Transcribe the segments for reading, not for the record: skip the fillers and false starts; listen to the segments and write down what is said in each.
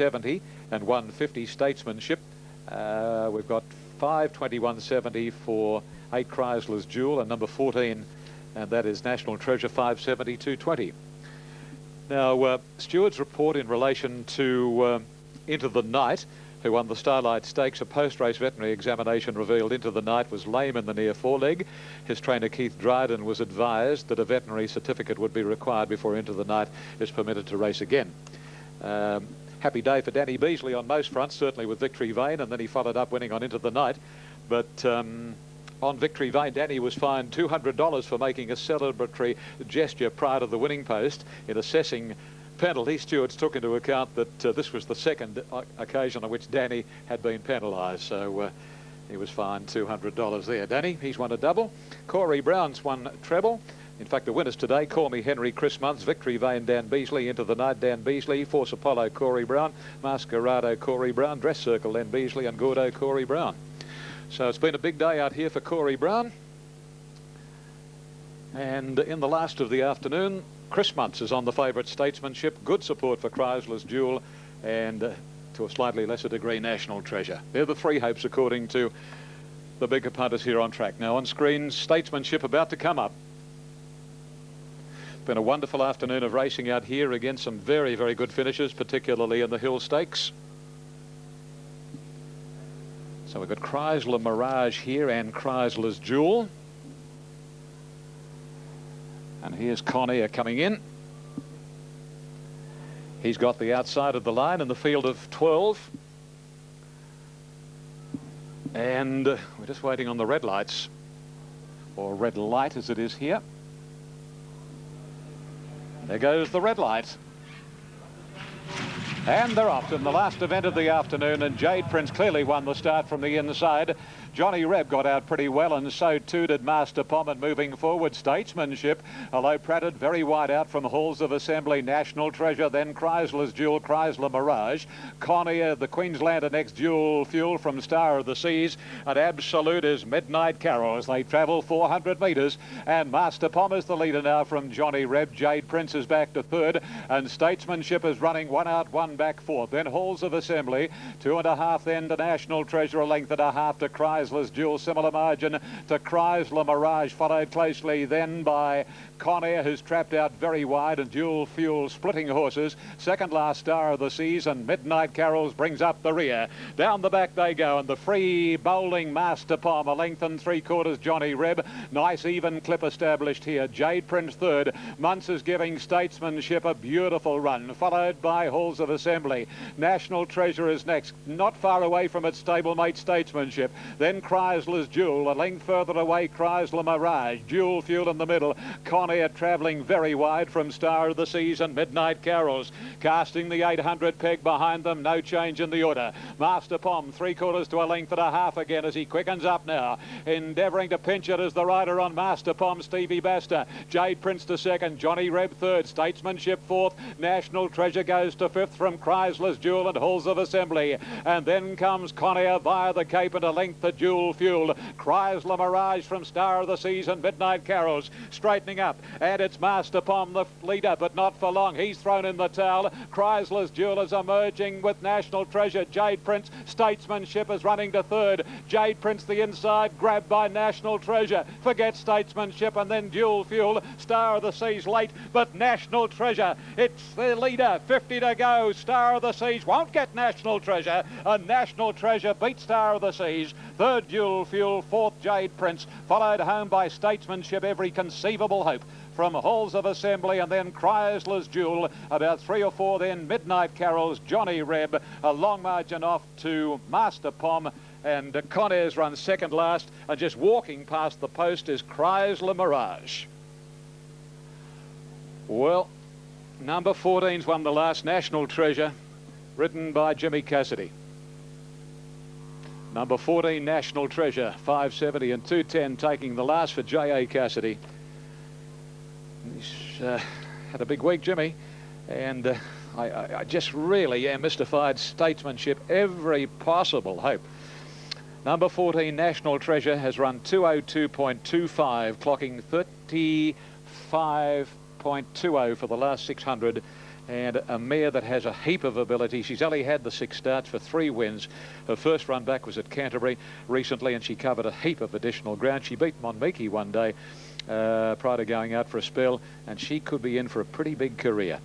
70 and 150 Statesmanship. We've got 521.70 for 8 Chrysler's Jewel and number 14, and that is National Treasure 570.220. Now, Stewart's report in relation to Into the Night, who won the Starlight Stakes, a post-race veterinary examination revealed Into the Night was lame in the near foreleg. His trainer Keith Dryden was advised that a veterinary certificate would be required before Into the Night is permitted to race again. Happy day for Danny Beasley on most fronts, certainly with Victory Vane, and then he followed up winning on Into the Night. But on Victory Vane, Danny was fined $200 for making a celebratory gesture prior to the winning post. In assessing penalty, Stewards took into account that this was the second occasion on which Danny had been penalised, so he was fined $200 there. Danny, he's won a double. Corey Brown's won treble. In fact, the winners today: Call Me Henry, Chris Munns, Victory Vane, Dan Beasley, Into the Night, Dan Beasley, Force Apollo, Corey Brown, Masquerado, Corey Brown, Dress Circle, Dan Beasley, and Gordo, Corey Brown. So it's been a big day out here for Corey Brown. And in the last of the afternoon, Chris Munns is on the favourite Statesmanship. Good support for Chrysler's Jewel, and to a slightly lesser degree, National Treasure. They're the three hopes according to the bigger punters here on track. Now on screen, Statesmanship about to come up. It's been a wonderful afternoon of racing out here. Again, some very, very good finishes, particularly in the Hill Stakes. So we've got Chrysler Mirage here and Chrysler's Jewel. And here's Conair coming in. He's got the outside of the line in the field of 12. And we're just waiting on the red lights, or red light as it is here. There goes the red light. And they're off in the last event of the afternoon, and Jade Prince clearly won the start from the inside. Johnny Reb got out pretty well, and so too did Master Pommet moving forward. Statesmanship, although Pratted very wide out from Halls of Assembly, National Treasure, then Chrysler's Jewel, Chrysler Mirage. Conair, the Queenslander next, Dual Fuel from Star of the Seas, and Absolute is Midnight Carol as they travel 400 metres, and Master Pom is the leader now from Johnny Reb. Jade Prince is back to third, and Statesmanship is running one out, one back fourth. Then Halls of Assembly, 2.5 then to National Treasure, a length and a half to Chrysler's Jewel, similar margin to Chrysler Mirage, followed closely then by Conair, who's trapped out very wide, and Dual Fuel splitting horses. Second last, Star of the Seas, and Midnight Carols brings up the rear. Down the back they go, and the free bowling Master Pom, a length and 3/4 Johnny Reb. Nice even clip established here. Jade Prince third. Munns is giving Statesmanship a beautiful run, followed by Halls of Assembly. National Treasure is next, not far away from its stablemate Statesmanship. Then Chrysler's Jewel, a length further away, Chrysler Mirage. Dual Fuel in the middle. Conair travelling very wide from Star of the Seas and Midnight Carols. Casting the 800 peg behind them, no change in the order. Master Pom, 3/4 to a length and a half again as he quickens up now. Endeavouring to pinch it as the rider on Master Pom, Stevie Baster. Jade Prince to second, Johnny Reb third, Statesmanship fourth. National Treasure goes to fifth from Chrysler's Jewel and Halls of Assembly. And then comes Conair via the Cape and a length to Dual Fuel. Chrysler Mirage from Star of the Seas and Midnight Carols straightening up, and it's Master Pom the leader, but not for long. He's thrown in the towel. Chrysler's Jewel is emerging with National Treasure. Jade Prince, Statesmanship is running to third. Jade Prince the inside, grabbed by National Treasure. Forget Statesmanship, and then Dual Fuel. Star of the Seas late, but National Treasure, it's the leader. 50 to go. Star of the Seas won't get National Treasure, and National Treasure beats Star of the Seas. Third Dual Fuel, fourth Jade Prince, followed home by Statesmanship, every conceivable hope from Halls of Assembly, and then Chrysler's Jewel, about 3 or 4 then Midnight Carols, Johnny Reb, a long margin off to Master Pom, and Conair's run second last, and just walking past the post is Chrysler Mirage. Well, number 14's won the last, National Treasure, ridden by Jimmy Cassidy. Number 14, National Treasure, 570 and 210, taking the last for J.A. Cassidy. He's had a big week, Jimmy, and I just really am mystified. Statesmanship, every possible hope. Number 14, National Treasure, has run 202.25, clocking 35.20 for the last 600. and a mare that has a heap of ability. She's only had the 6 starts for 3 wins. Her first run back was at Canterbury recently, and she covered a heap of additional ground. She beat Monmiki one day prior to going out for a spell, and she could be in for a pretty big career.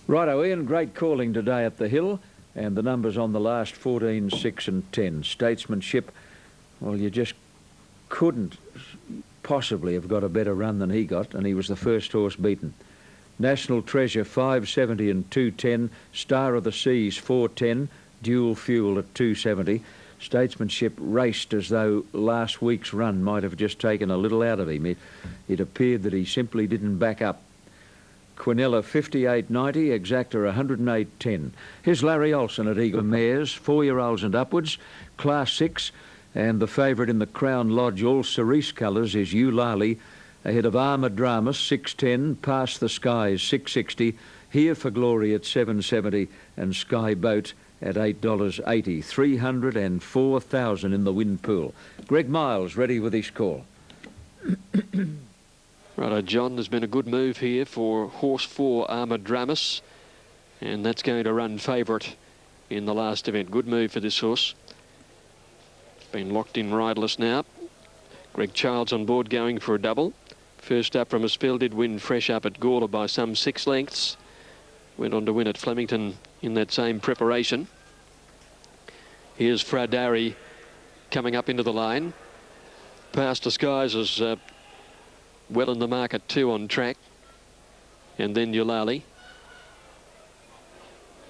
Righto, Ian, great calling today at the Hill, and the numbers on the last 14, 6 and 10. Statesmanship, well, you just couldn't possibly have got a better run than he got, and he was the first horse beaten. National Treasure 570 and 210, Star of the Seas 410, Dual Fuel at 270. Statesmanship raced as though last week's run might have just taken a little out of him. It appeared that he simply didn't back up. Quinella 58.90, Exacta 108.10. Here's Larry Olsen at Eagle Mares, 4-year-olds and upwards, Class 6. And the favourite in the Crown Lodge, all cerise colours, is Eulali, ahead of Armour Dramas, 6.10, Past the Skies, 6.60, Here for Glory at 7.70, and Sky Boat at $8.80. 304,000 in the win pool. Greg Miles ready with his call. Righto, John, there's been a good move here for horse 4, Armour Dramas, and that's going to run favourite in the last event. Good move for this horse. Been locked in riderless now. Greg Childs on board going for a double. First up from a spell, did win fresh up at Gawler by some 6 lengths. Went on to win at Flemington in that same preparation. Here's Fradari coming up into the line. Past the Skies is well in the mark at 2 on track. And then Eulali.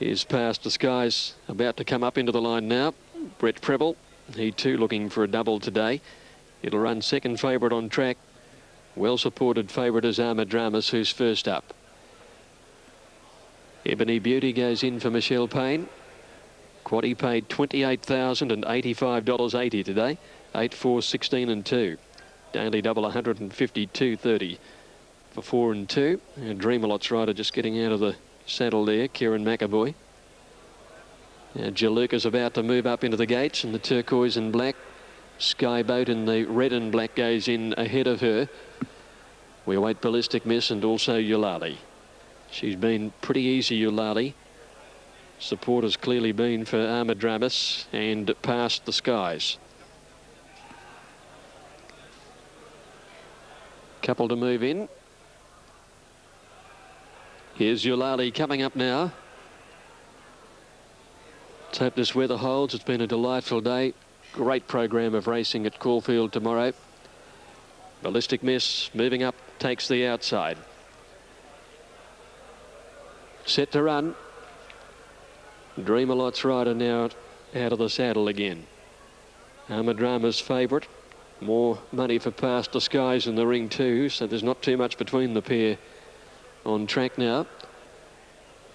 Here's Past the Skies about to come up into the line now. Brett Preble. He too looking for a double today. It'll run second favourite on track. Well supported favourite is Armour Dramas, who's first up. Ebony Beauty goes in for Michelle Payne. Quaddy paid $28,085.80 today. 8, 4, 16 and 2. Daily double 152.30 for 4 and 2. And Dreamalot's rider just getting out of the saddle there, Kieran McAvoy. Now Jaluka's about to move up into the gates in the turquoise and black. Skyboat in the red and black goes in ahead of her. We await Ballistic Miss and also Eulali. She's been pretty easy, Eulali. Support has clearly been for Armour Dramas and Past the Skies. Couple to move in. Here's Eulali coming up now. Let's hope this weather holds. It's been a delightful day. Great program of racing at Caulfield tomorrow. Ballistic Miss moving up, takes the outside. Set to run. Dreamalot's rider now out of the saddle again. Armour Dramas favourite. More money for Past the Skies in the ring too, so there's not too much between the pair on track now.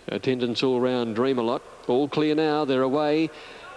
Attendance all round Dreamalot. All clear now, they're away.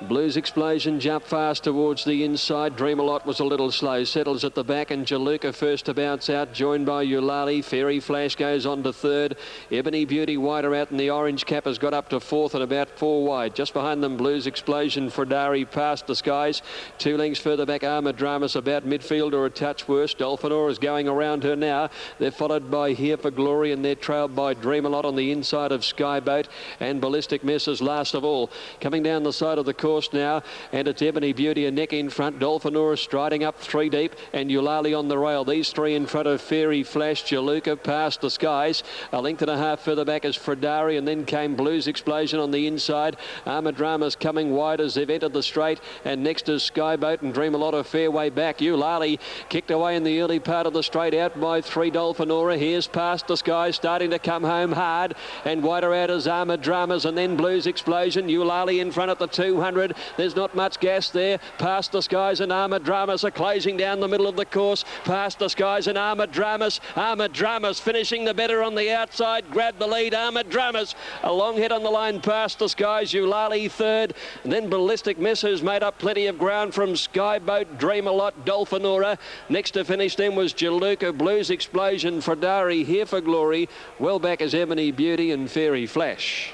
Blues Explosion jump fast towards the inside. Dreamalot was a little slow, settles at the back, and Jaluka first to bounce out, joined by Eulali. Fairy Flash goes on to third. Ebony Beauty wider out, and the orange cap has got up to fourth and about 4 wide. Just behind them, Blues Explosion, Fradari, Past the Skies. 2 lengths further back, Armour Dramas about midfield or a touch worse. Dolphinor is going around her now. They're followed by Here for Glory, and they're trailed by Dreamalot on the inside of Skyboat, and Ballistic Miss is last of all. Coming down the side of the course now, and it's Ebony Beauty, a neck in front. Dolphinor striding up 3 deep, and Eulali on the rail. These 3 in front of Fairy Flash, Jaluka, Past the Skies. A length and a half further back is Fradari, and then came Blues Explosion on the inside. Armour Dramas coming wide as they've entered the straight, and next is Skyboat, and Dreamalot a fair way back. Eulali kicked away in the early part of the straight, out by 3 Dolphinora. Here's Past the Skies starting to come home hard, and wider out is Armour Dramas, and then Blues Explosion. Eulali in front at the 200. There's not much gas there. Past the Skies and Armour Dramas are closing down the middle of the course. Past the Skies and Armour Dramas. Armour Dramas finishing the better on the outside. Grab the lead, Armour Dramas. A long head on the line, Past the Skies. Eulali third. And then Ballistic Miss, who's made up plenty of ground from Skyboat, Dreamalot, Dolphinora. Next to finish then was Jaluka, Blues Explosion, Fradari, Here for Glory. Well back is Ebony Beauty and Fairy Flash.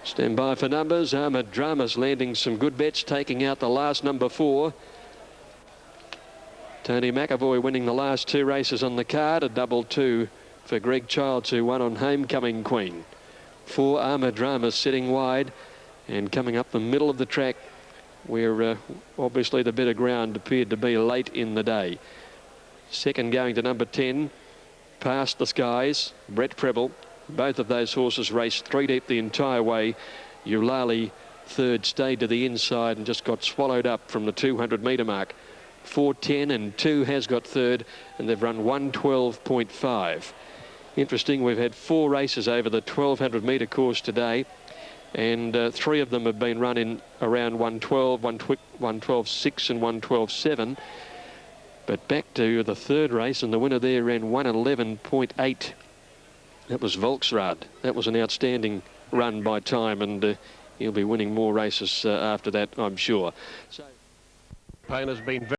Stand by for numbers. Armour Dramas landing some good bets, taking out the last number 4. Tony McAvoy winning the last 2 races on the card. A double 2 for Greg Childs, who won on Homecoming Queen. 4 Armour Dramas sitting wide and coming up the middle of the track, where obviously the bit of ground appeared to be late in the day. Second going to number 10, Past the Skies, Brett Preble. Both of those horses raced 3 deep the entire way. Eulali third, stayed to the inside and just got swallowed up from the 200-metre mark. 4:10 and 2 has got third, and they've run 1:12.5. Interesting, we've had 4 races over the 1,200-metre course today, and 3 of them have been run in around 1:12, 1:12.6 and 1:12.7. But back to the third race, and the winner there ran 1:11.8. That was Volksrad. That was an outstanding run by time, and he'll be winning more races after that, I'm sure. So Pain has been very